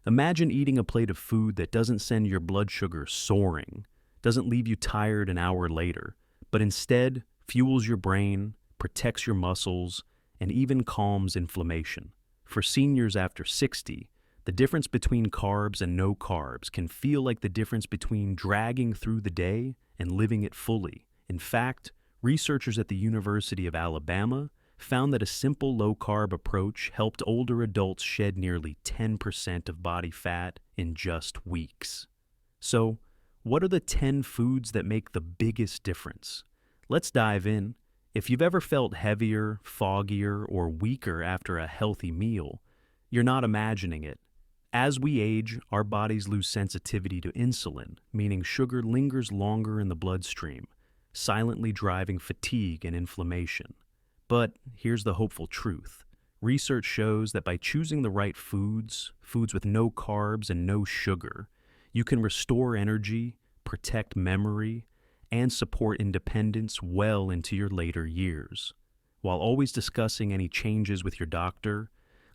Imagine eating a plate of food that doesn't send your blood sugar soaring, doesn't leave you tired an hour later, but instead fuels your brain, protects your muscles, and even calms inflammation. For seniors after 60, the difference between carbs and no carbs can feel like the difference between dragging through the day and living it fully. In fact, researchers at the University of Alabama found that a simple low-carb approach helped older adults shed nearly 10% of body fat in just weeks. So, what are the 10 foods that make the biggest difference? Let's dive in. If you've ever felt heavier, foggier, or weaker after a healthy meal, you're not imagining it. As we age, our bodies lose sensitivity to insulin, meaning sugar lingers longer in the bloodstream, silently driving fatigue and inflammation. But here's the hopeful truth. Research shows that by choosing the right foods with no carbs and no sugar, you can restore energy, protect memory, and support independence well into your later years. While always discussing any changes with your doctor,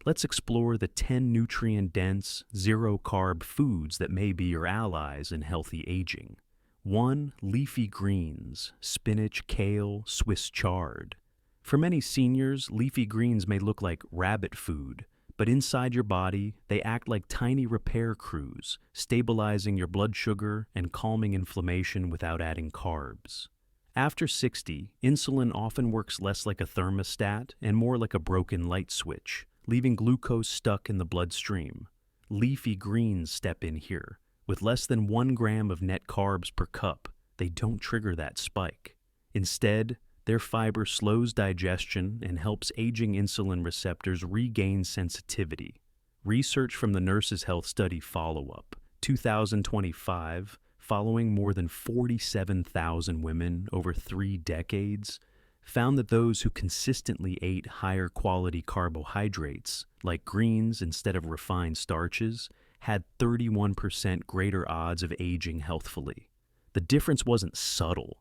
let's explore the 10 nutrient-dense, zero-carb foods that may be your allies in healthy aging. 1. Leafy greens, spinach, kale, Swiss chard. For many seniors, leafy greens may look like rabbit food, but inside your body, they act like tiny repair crews, stabilizing your blood sugar and calming inflammation without adding carbs. After 60, insulin often works less like a thermostat and more like a broken light switch, leaving glucose stuck in the bloodstream. Leafy greens step in here. With less than 1 gram of net carbs per cup, they don't trigger that spike. Instead, their fiber slows digestion and helps aging insulin receptors regain sensitivity. Research from the Nurses' Health Study Follow-up, 2025, following more than 47,000 women over 3 decades, found that those who consistently ate higher quality carbohydrates, like greens instead of refined starches, had 31% greater odds of aging healthfully. The difference wasn't subtle,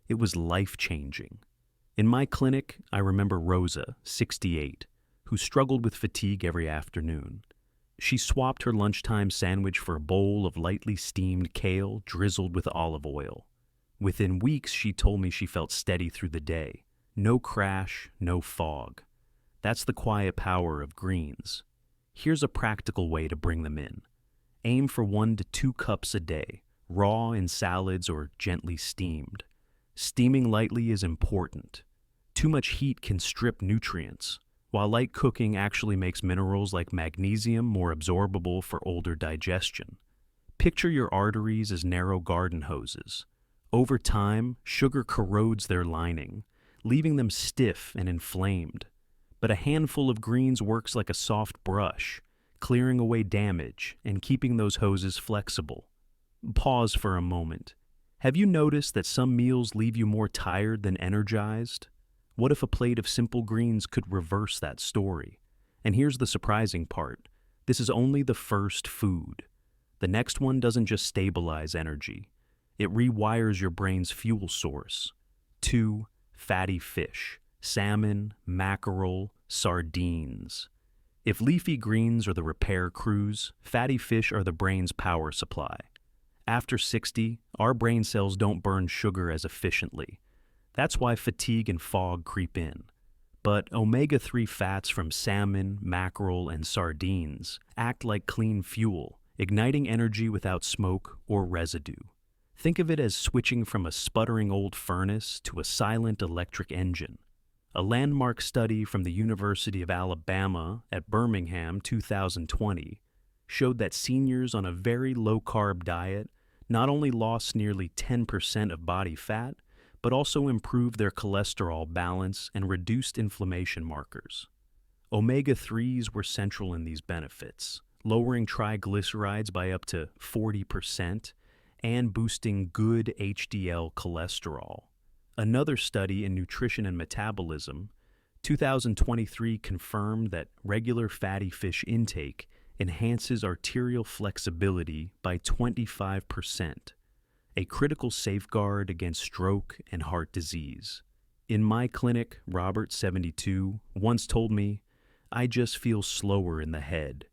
it was life-changing. In my clinic, I remember Rosa, 68, who struggled with fatigue every afternoon. She swapped her lunchtime sandwich for a bowl of lightly steamed kale drizzled with olive oil. Within weeks, she told me she felt steady through the day. No crash, no fog. That's the quiet power of greens. Here's a practical way to bring them in. Aim for 1 to 2 cups a day, raw in salads or gently steamed. Steaming lightly is important. Too much heat can strip nutrients, while light cooking actually makes minerals like magnesium more absorbable for older digestion. Picture your arteries as narrow garden hoses. Over time, sugar corrodes their lining, leaving them stiff and inflamed. But a handful of greens works like a soft brush, clearing away damage and keeping those hoses flexible. Pause for a moment. Have you noticed that some meals leave you more tired than energized? What if a plate of simple greens could reverse that story? And here's the surprising part. This is only the first food. The next one doesn't just stabilize energy. It rewires your brain's fuel source. 2. Fatty fish, salmon, mackerel, sardines. If leafy greens are the repair crews, fatty fish are the brain's power supply. After 60, our brain cells don't burn sugar as efficiently. That's why fatigue and fog creep in. But omega-3 fats from salmon, mackerel, and sardines act like clean fuel, igniting energy without smoke or residue. Think of it as switching from a sputtering old furnace to a silent electric engine. A landmark study from the University of Alabama at Birmingham 2020 showed that seniors on a very low-carb diet not only lost nearly 10% of body fat, but also improved their cholesterol balance and reduced inflammation markers. Omega-3s were central in these benefits, lowering triglycerides by up to 40% and boosting good HDL cholesterol. Another study in nutrition and metabolism, 2023, confirmed that regular fatty fish intake enhances arterial flexibility by 25%, a critical safeguard against stroke and heart disease. In my clinic, Robert, 72, once told me, "I just feel slower in the head."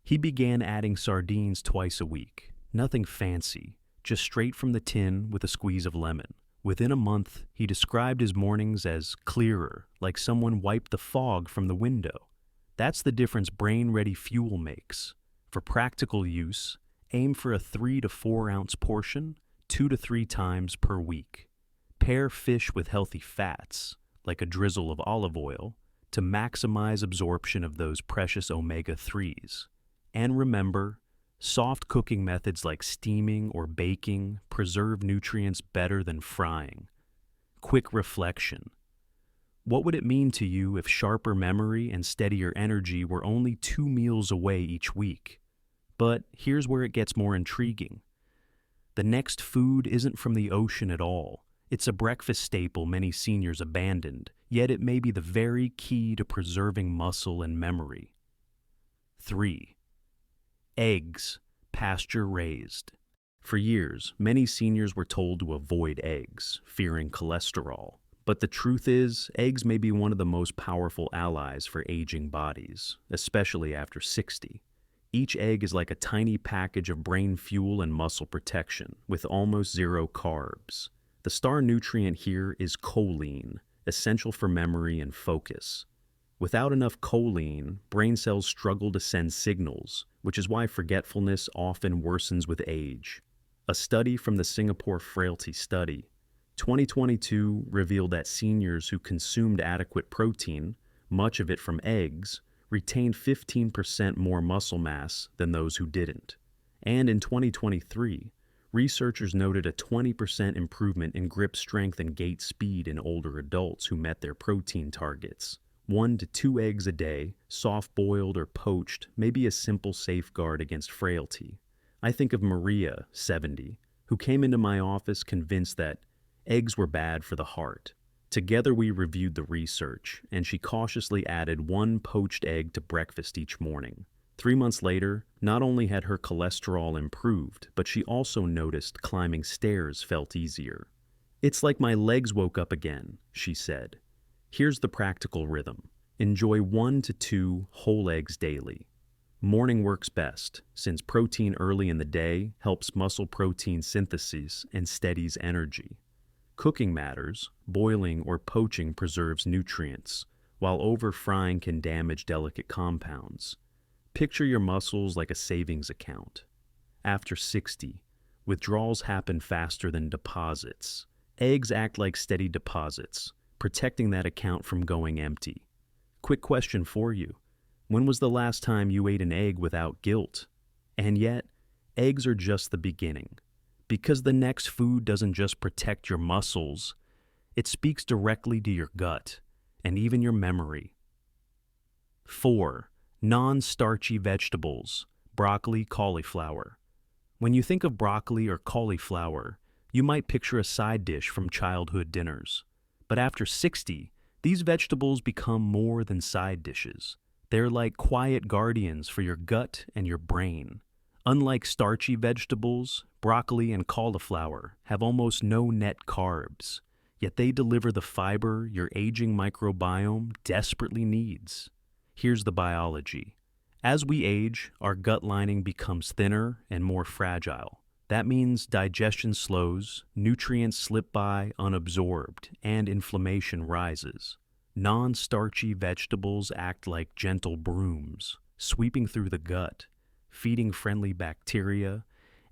He began adding sardines twice a week. Nothing fancy, just straight from the tin with a squeeze of lemon. Within a month, he described his mornings as clearer, like someone wiped the fog from the window. That's the difference brain-ready fuel makes. For practical use, aim for a 3 to 4 ounce portion, 2 to 3 times per week. Pair fish with healthy fats, like a drizzle of olive oil, to maximize absorption of those precious omega-3s. And remember, soft cooking methods like steaming or baking preserve nutrients better than frying. Quick reflection. What would it mean to you if sharper memory and steadier energy were only 2 meals away each week? But here's where it gets more intriguing. The next food isn't from the ocean at all. It's a breakfast staple many seniors abandoned, yet it may be the very key to preserving muscle and memory. 3. Eggs, pasture-raised. For years, many seniors were told to avoid eggs, fearing cholesterol. But the truth is, eggs may be one of the most powerful allies for aging bodies, especially after 60. Each egg is like a tiny package of brain fuel and muscle protection, with almost zero carbs. The star nutrient here is choline, essential for memory and focus. Without enough choline, brain cells struggle to send signals, which is why forgetfulness often worsens with age. A study from the Singapore Frailty Study, 2022, revealed that seniors who consumed adequate protein, much of it from eggs, retained 15% more muscle mass than those who didn't. And in 2023, researchers noted a 20% improvement in grip strength and gait speed in older adults who met their protein targets. 1 to 2 eggs a day, soft-boiled or poached, may be a simple safeguard against frailty. I think of Maria, 70, who came into my office convinced that eggs were bad for the heart. Together we reviewed the research, and she cautiously added 1 poached egg to breakfast each morning. 3 months later, not only had her cholesterol improved, but she also noticed climbing stairs felt easier. "It's like my legs woke up again," she said. Here's the practical rhythm. Enjoy 1 to 2 whole eggs daily. Morning works best, since protein early in the day helps muscle protein synthesis and steadies energy. Cooking matters. Boiling or poaching preserves nutrients, while over-frying can damage delicate compounds. Picture your muscles like a savings account. After 60, withdrawals happen faster than deposits. Eggs act like steady deposits, protecting that account from going empty. Quick question for you. When was the last time you ate an egg without guilt? And yet, eggs are just the beginning. Because the next food doesn't just protect your muscles, it speaks directly to your gut and even your memory. 4. Non-starchy vegetables, broccoli cauliflower. When you think of broccoli or cauliflower, you might picture a side dish from childhood dinners. But after 60, these vegetables become more than side dishes. They're like quiet guardians for your gut and your brain. Unlike starchy vegetables, broccoli and cauliflower have almost no net carbs, yet they deliver the fiber your aging microbiome desperately needs. Here's the biology. As we age, our gut lining becomes thinner and more fragile. That means digestion slows, nutrients slip by unabsorbed, and inflammation rises. Non-starchy vegetables act like gentle brooms, sweeping through the gut, feeding friendly bacteria,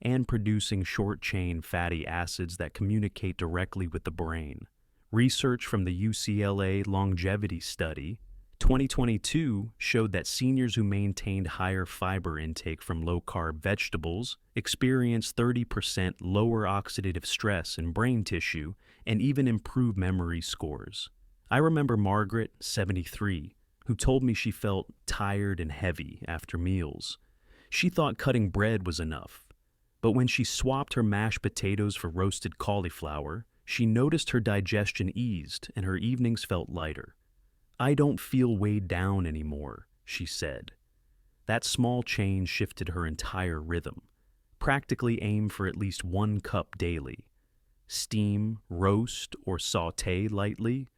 and producing short-chain fatty acids that communicate directly with the brain. Research from the UCLA Longevity Study, 2022, showed that seniors who maintained higher fiber intake from low-carb vegetables experienced 30% lower oxidative stress in brain tissue and even improved memory scores. I remember Margaret, 73, who told me she felt tired and heavy after meals. She thought cutting bread was enough. But when she swapped her mashed potatoes for roasted cauliflower, she noticed her digestion eased and her evenings felt lighter. "I don't feel weighed down anymore," she said. That small change shifted her entire rhythm. Practically aim for at least 1 cup daily. Steam, roast, or saute lightly.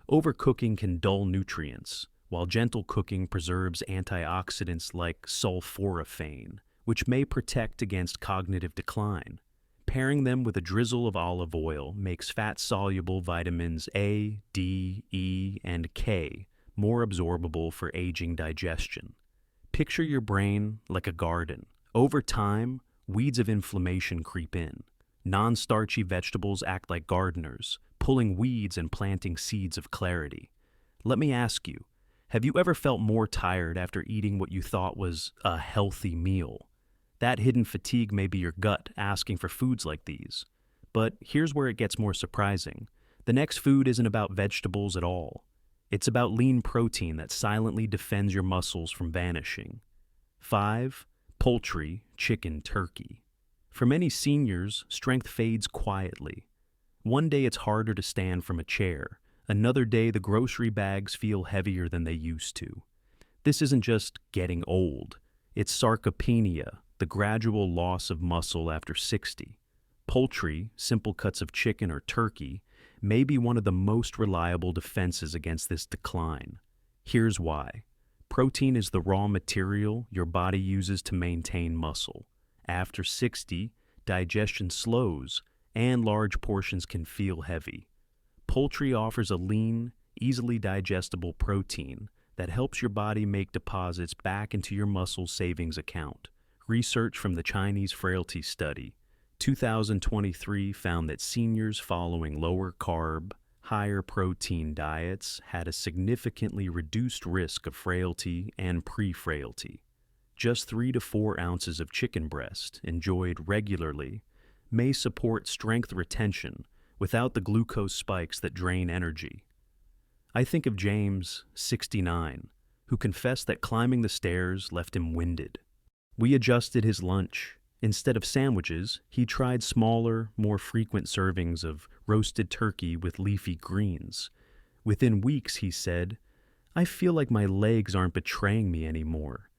Overcooking can dull nutrients, while gentle cooking preserves antioxidants like sulforaphane, which may protect against cognitive decline. Pairing them with a drizzle of olive oil makes fat-soluble vitamins A, D, E, and K more absorbable for aging digestion. Picture your brain like a garden. Over time, weeds of inflammation creep in. Non-starchy vegetables act like gardeners, pulling weeds and planting seeds of clarity. Let me ask you, have you ever felt more tired after eating what you thought was a healthy meal? That hidden fatigue may be your gut asking for foods like these. But here's where it gets more surprising. The next food isn't about vegetables at all. It's about lean protein that silently defends your muscles from vanishing. 5. Poultry, chicken, turkey. For many seniors, strength fades quietly. One day it's harder to stand from a chair. Another day the grocery bags feel heavier than they used to. This isn't just getting old. It's sarcopenia, the gradual loss of muscle after 60. Poultry, simple cuts of chicken or turkey, may be one of the most reliable defenses against this decline. Here's why. Protein is the raw material your body uses to maintain muscle. After 60, digestion slows, and large portions can feel heavy. Poultry offers a lean, easily digestible protein that helps your body make deposits back into your muscle savings account. Research from the Chinese Frailty Study, 2023 found that seniors following lower-carb, higher protein diets had a significantly reduced risk of frailty and pre-frailty. Just 3 to 4 ounces of chicken breast, enjoyed regularly, may support strength retention without the glucose spikes that drain energy. I think of James, 69, who confessed that climbing the stairs left him winded. We adjusted his lunch. Instead of sandwiches, he tried smaller, more frequent servings of roasted turkey with leafy greens. Within weeks, he said, "I feel like my legs aren't betraying me anymore."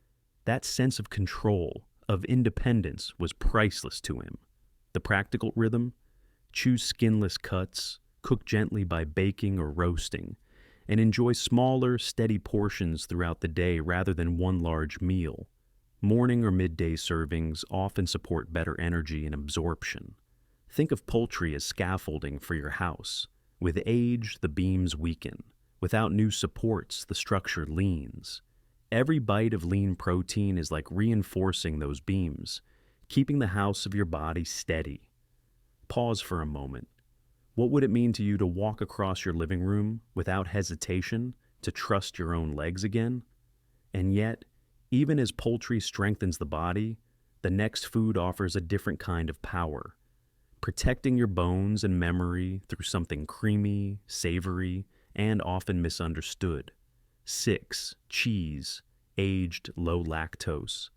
That sense of control, of independence, was priceless to him. The practical rhythm? Choose skinless cuts, cook gently by baking or roasting, and enjoy smaller, steady portions throughout the day rather than one large meal. Morning or midday servings often support better energy and absorption. Think of poultry as scaffolding for your house. With age, the beams weaken. Without new supports, the structure leans. Every bite of lean protein is like reinforcing those beams, keeping the house of your body steady. Pause for a moment. What would it mean to you to walk across your living room without hesitation, to trust your own legs again? And yet, even as poultry strengthens the body, the next food offers a different kind of power, protecting your bones and memory through something creamy, savory, and often misunderstood. 6. Cheese, aged, low lactose.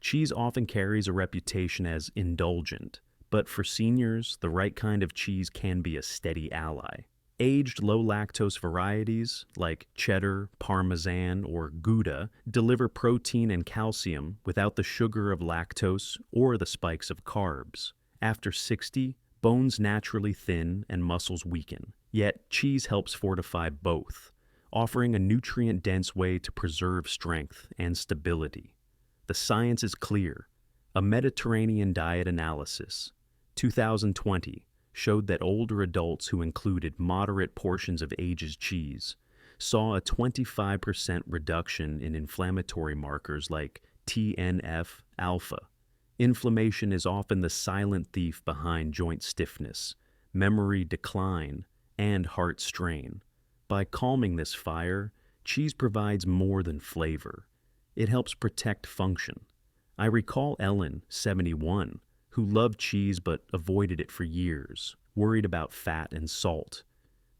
Cheese often carries a reputation as indulgent, but for seniors, the right kind of cheese can be a steady ally. Aged low-lactose varieties, like cheddar, parmesan, or Gouda, deliver protein and calcium without the sugar of lactose or the spikes of carbs. After 60, bones naturally thin and muscles weaken. Yet, cheese helps fortify both, offering a nutrient-dense way to preserve strength and stability. The science is clear. A Mediterranean diet analysis, 2020, showed that older adults who included moderate portions of aged cheese saw a 25% reduction in inflammatory markers like TNF-alpha. Inflammation is often the silent thief behind joint stiffness, memory decline, and heart strain. By calming this fire, cheese provides more than flavor. It helps protect function. I recall Ellen, 71, who loved cheese but avoided it for years, worried about fat and salt.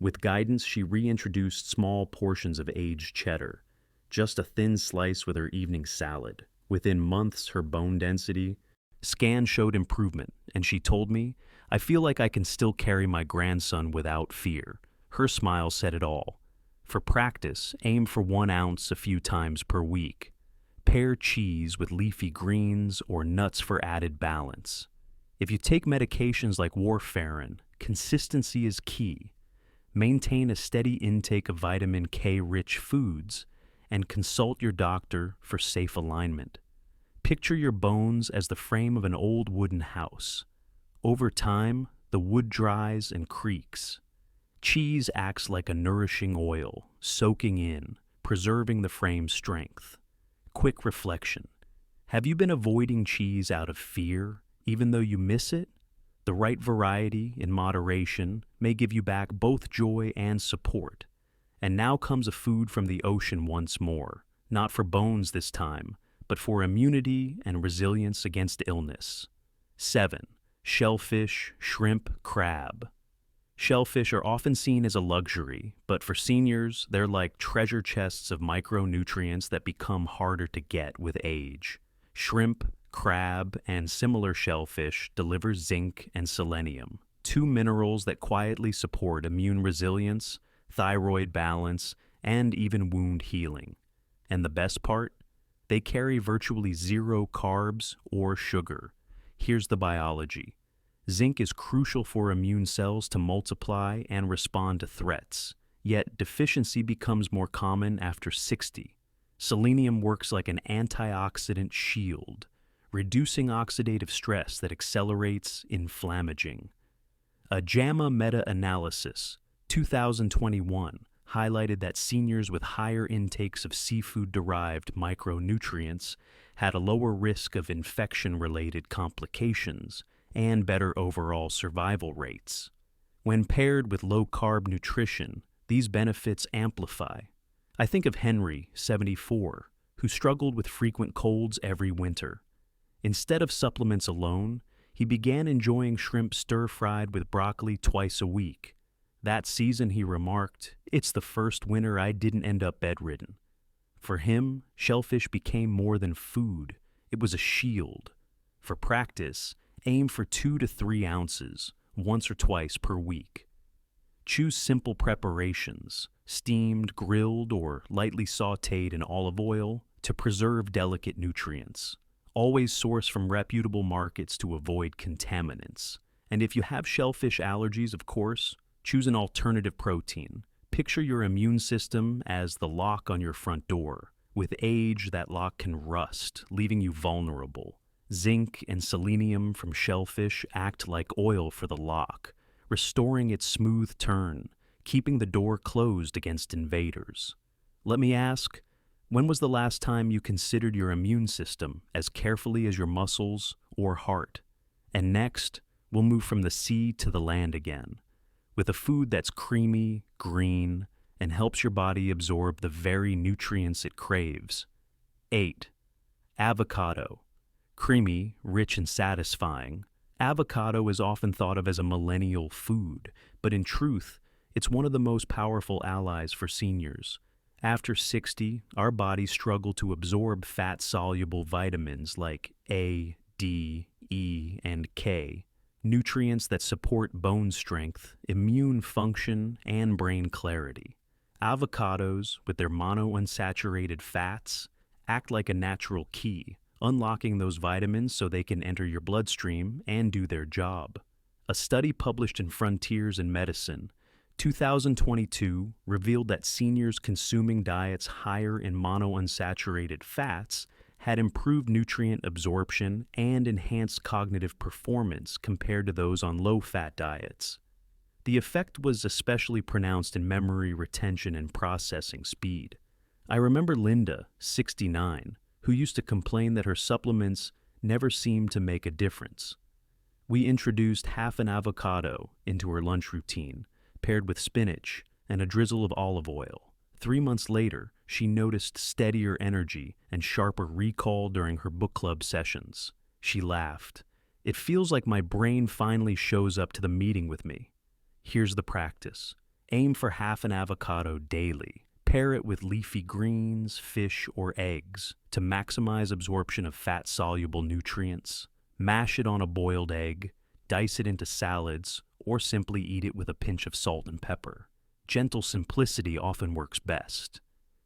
With guidance, she reintroduced small portions of aged cheddar, just a thin slice with her evening salad. Within months, her bone density scans showed improvement, and she told me, "I feel like I can still carry my grandson without fear." Her smile said it all. For practice, aim for 1 ounce a few times per week. Pair cheese with leafy greens or nuts for added balance. If you take medications like warfarin, consistency is key. Maintain a steady intake of vitamin K-rich foods and consult your doctor for safe alignment. Picture your bones as the frame of an old wooden house. Over time, the wood dries and creaks. Cheese acts like a nourishing oil, soaking in, preserving the frame's strength. Quick reflection. Have you been avoiding cheese out of fear, even though you miss it? The right variety, in moderation, may give you back both joy and support. And now comes a food from the ocean once more, not for bones this time, but for immunity and resilience against illness. 7. Shellfish, shrimp, crab. Shellfish are often seen as a luxury, but for seniors, they're like treasure chests of micronutrients that become harder to get with age. Shrimp, crab, and similar shellfish deliver zinc and selenium, two minerals that quietly support immune resilience, thyroid balance, and even wound healing. And the best part? They carry virtually zero carbs or sugar. Here's the biology. Zinc is crucial for immune cells to multiply and respond to threats, yet deficiency becomes more common after 60. Selenium works like an antioxidant shield, reducing oxidative stress that accelerates inflammaging. A JAMA meta-analysis, 2021, highlighted that seniors with higher intakes of seafood-derived micronutrients had a lower risk of infection-related complications and better overall survival rates. When paired with low-carb nutrition, these benefits amplify. I think of Henry, 74, who struggled with frequent colds every winter. Instead of supplements alone, he began enjoying shrimp stir-fried with broccoli twice a week. That season, he remarked, "It's the first winter I didn't end up bedridden." For him, shellfish became more than food. It was a shield. For practice, aim for 2 to 3 ounces, once or twice per week. Choose simple preparations, steamed, grilled, or lightly sautéed in olive oil, to preserve delicate nutrients. Always source from reputable markets to avoid contaminants. And if you have shellfish allergies, of course, choose an alternative protein. Picture your immune system as the lock on your front door. With age, that lock can rust, leaving you vulnerable. Zinc and selenium from shellfish act like oil for the lock, restoring its smooth turn, keeping the door closed against invaders. Let me ask, when was the last time you considered your immune system as carefully as your muscles or heart? And next, we'll move from the sea to the land again, with a food that's creamy, green, and helps your body absorb the very nutrients it craves. 8. Avocado. Creamy, rich, and satisfying, avocado is often thought of as a millennial food, but in truth, it's one of the most powerful allies for seniors. After 60, our bodies struggle to absorb fat-soluble vitamins like A, D, E, and K, nutrients that support bone strength, immune function, and brain clarity. Avocados, with their monounsaturated fats, act like a natural key, unlocking those vitamins so they can enter your bloodstream and do their job. A study published in Frontiers in Medicine, 2022, revealed that seniors consuming diets higher in monounsaturated fats had improved nutrient absorption and enhanced cognitive performance compared to those on low-fat diets. The effect was especially pronounced in memory retention and processing speed. I remember Linda, 69, who used to complain that her supplements never seemed to make a difference. We introduced half an avocado into her lunch routine, paired with spinach and a drizzle of olive oil. 3 months later, she noticed steadier energy and sharper recall during her book club sessions. She laughed. "It feels like my brain finally shows up to the meeting with me." Here's the practice. Aim for half an avocado daily. Pair it with leafy greens, fish, or eggs to maximize absorption of fat-soluble nutrients. Mash it on a boiled egg, dice it into salads, or simply eat it with a pinch of salt and pepper. Gentle simplicity often works best.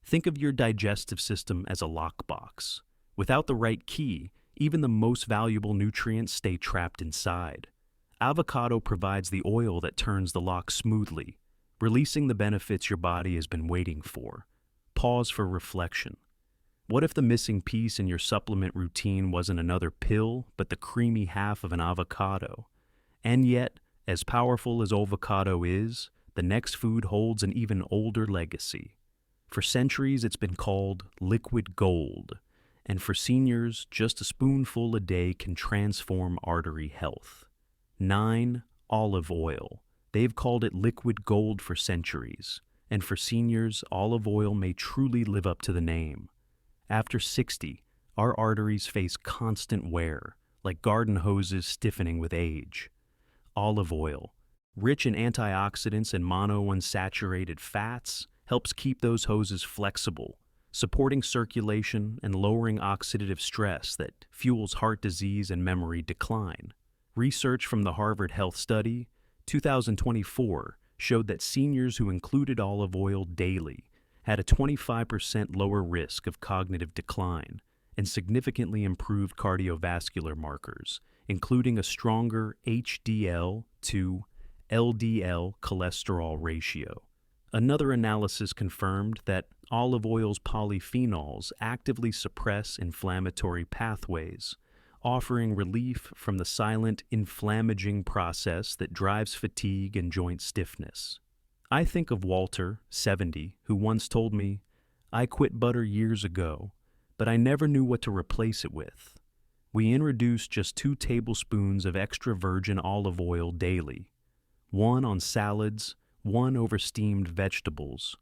Think of your digestive system as a lockbox. Without the right key, even the most valuable nutrients stay trapped inside. Avocado provides the oil that turns the lock smoothly, releasing the benefits your body has been waiting for. pause for reflection. What if the missing piece in your supplement routine wasn't another pill, but the creamy half of an avocado? And yet, as powerful as avocado is, the next food holds an even older legacy. For centuries, it's been called liquid gold, and for seniors, just a spoonful a day can transform artery health. 9. Olive oil. They've called it liquid gold for centuries, and for seniors, olive oil may truly live up to the name. After 60, our arteries face constant wear, like garden hoses stiffening with age. Olive oil, rich in antioxidants and monounsaturated fats, helps keep those hoses flexible, supporting circulation and lowering oxidative stress that fuels heart disease and memory decline. Research from the Harvard Health Study, 2024, showed that seniors who included olive oil daily had a 25% lower risk of cognitive decline and significantly improved cardiovascular markers, including a stronger HDL to LDL cholesterol ratio. Another analysis confirmed that olive oil's polyphenols actively suppress inflammatory pathways, offering relief from the silent inflammaging process that drives fatigue and joint stiffness. I think of Walter, 70, who once told me, "I quit butter years ago, but I never knew what to replace it with." We introduced just 2 tablespoons of extra virgin olive oil daily, 1 on salads, 1 over steamed vegetables.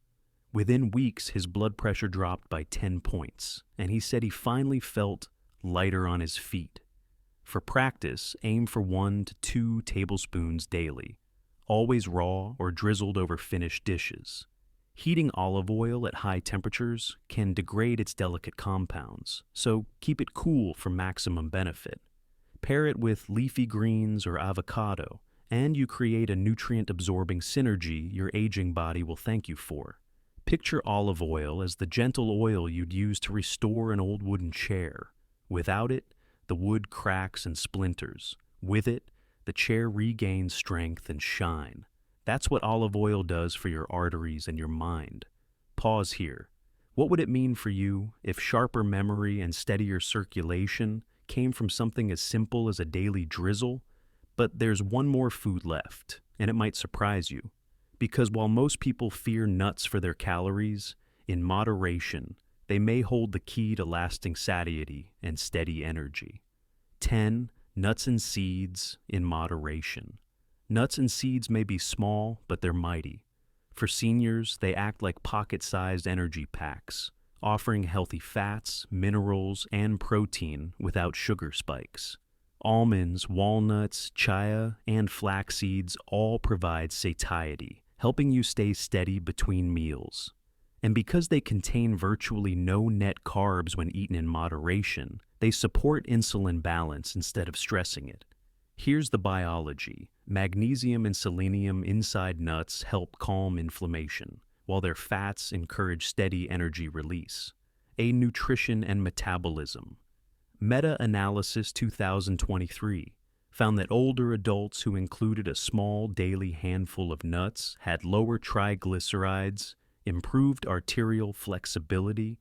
Within weeks, his blood pressure dropped by 10 points, and he said he finally felt lighter on his feet. For practice, aim for 1 to 2 tablespoons daily, always raw or drizzled over finished dishes. Heating olive oil at high temperatures can degrade its delicate compounds, so keep it cool for maximum benefit. Pair it with leafy greens or avocado, and you create a nutrient-absorbing synergy your aging body will thank you for. Picture olive oil as the gentle oil you'd use to restore an old wooden chair. Without it, the wood cracks and splinters. With it, the chair regains strength and shine. That's what olive oil does for your arteries and your mind. Pause here. What would it mean for you if sharper memory and steadier circulation came from something as simple as a daily drizzle? But there's one more food left, and it might surprise you. Because while most people fear nuts for their calories, in moderation, they may hold the key to lasting satiety and steady energy. 10. Nuts and seeds in moderation. Nuts and seeds may be small, but they're mighty. For seniors, they act like pocket-sized energy packs, offering healthy fats, minerals, and protein without sugar spikes. Almonds, walnuts, chia, and flax seeds all provide satiety, helping you stay steady between meals. And because they contain virtually no net carbs when eaten in moderation, they support insulin balance instead of stressing it. Here's the biology. Magnesium and selenium inside nuts help calm inflammation, while their fats encourage steady energy release. A nutrition and metabolism. Meta-analysis 2023 found that older adults who included a small daily handful of nuts had lower triglycerides, improved arterial flexibility,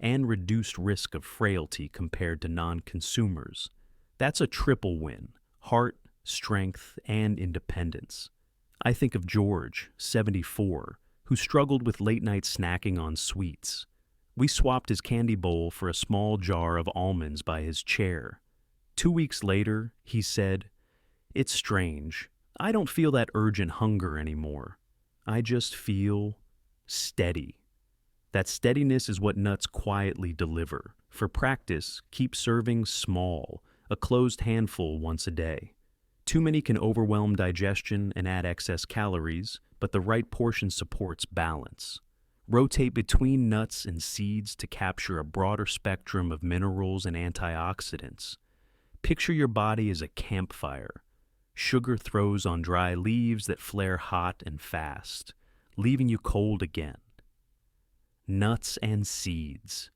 and reduced risk of frailty compared to non-consumers. That's a triple win: heart, strength, and independence. I think of George, 74, who struggled with late-night snacking on sweets. We swapped his candy bowl for a small jar of almonds by his chair. 2 weeks later, he said, "It's strange. I don't feel that urgent hunger anymore. I just feel steady." That steadiness is what nuts quietly deliver. For practice, keep serving small, a closed handful once a day. Too many can overwhelm digestion and add excess calories, but the right portion supports balance. Rotate between nuts and seeds to capture a broader spectrum of minerals and antioxidants. Picture your body as a campfire. Sugar throws on dry leaves that flare hot and fast, leaving you cold again. Nuts and seeds.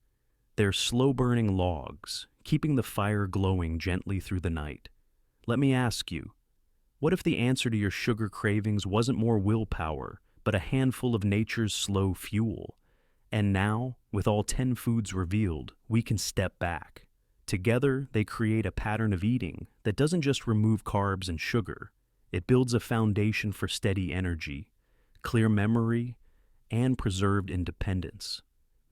They're slow-burning logs, keeping the fire glowing gently through the night. Let me ask you, what if the answer to your sugar cravings wasn't more willpower, but a handful of nature's slow fuel? And now, with all 10 foods revealed, we can step back. Together, they create a pattern of eating that doesn't just remove carbs and sugar. It builds a foundation for steady energy, clear memory, and preserved independence.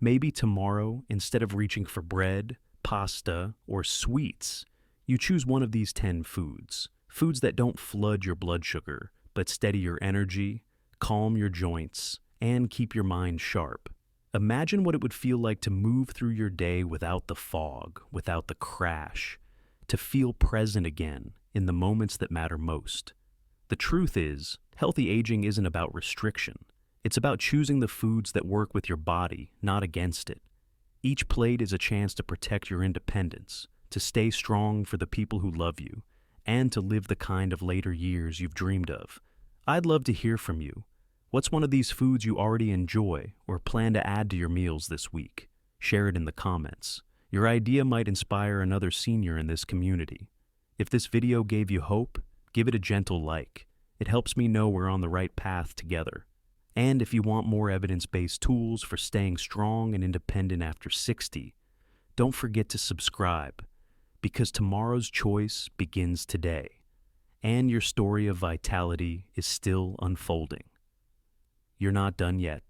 Maybe tomorrow, instead of reaching for bread, pasta, or sweets, you choose one of these 10 foods. Foods that don't flood your blood sugar, but steady your energy, calm your joints, and keep your mind sharp. Imagine what it would feel like to move through your day without the fog, without the crash, to feel present again in the moments that matter most. The truth is, healthy aging isn't about restriction. It's about choosing the foods that work with your body, not against it. Each plate is a chance to protect your independence, to stay strong for the people who love you, and to live the kind of later years you've dreamed of. I'd love to hear from you. What's one of these foods you already enjoy or plan to add to your meals this week? Share it in the comments. Your idea might inspire another senior in this community. If this video gave you hope, give it a gentle like. It helps me know we're on the right path together. And if you want more evidence-based tools for staying strong and independent after 60, don't forget to subscribe, because tomorrow's choice begins today, and your story of vitality is still unfolding. You're not done yet.